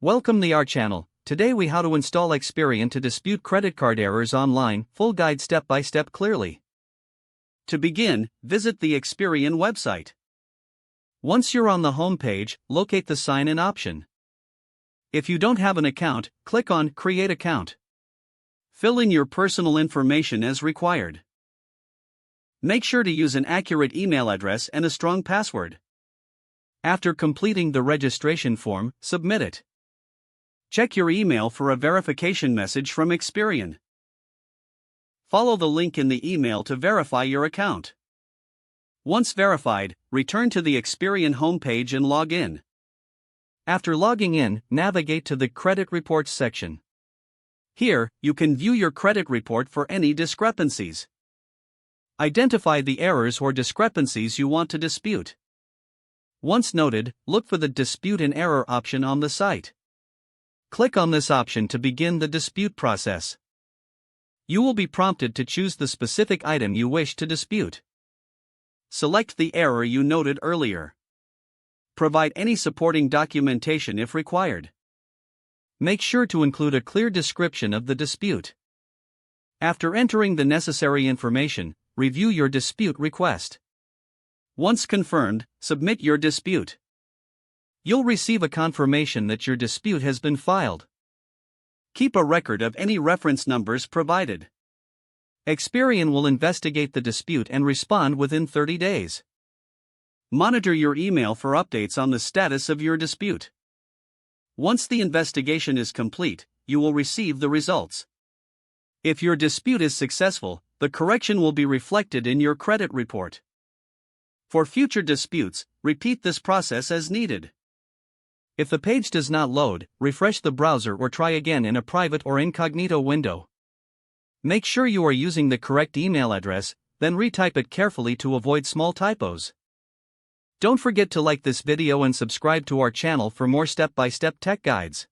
Welcome to our channel. Today we how to install Experian to dispute credit card errors online, full guide step by step clearly. To begin, visit the Experian website. Once you're on the home page, locate the sign in option. If you don't have an account, click on Create Account. Fill in your personal information as required. Make sure to use an accurate email address and a strong password. After completing the registration form, submit it. Check your email for a verification message from Experian. Follow the link in the email to verify your account. Once verified, return to the Experian homepage and log in. After logging in, navigate to the Credit Reports section. Here, you can view your credit report for any discrepancies. Identify the errors or discrepancies you want to dispute. Once noted, look for the Dispute an Error option on the site. Click on this option to begin the dispute process. You will be prompted to choose the specific item you wish to dispute. Select the error you noted earlier. Provide any supporting documentation if required. Make sure to include a clear description of the dispute. After entering the necessary information, review your dispute request. Once confirmed, submit your dispute. You'll receive a confirmation that your dispute has been filed. Keep a record of any reference numbers provided. Experian will investigate the dispute and respond within 30 days. Monitor your email for updates on the status of your dispute. Once the investigation is complete, you will receive the results. If your dispute is successful, the correction will be reflected in your credit report. For future disputes, repeat this process as needed. If the page does not load, refresh the browser or try again in a private or incognito window. Make sure you are using the correct email address, then retype it carefully to avoid small typos. Don't forget to like this video and subscribe to our channel for more step-by-step tech guides.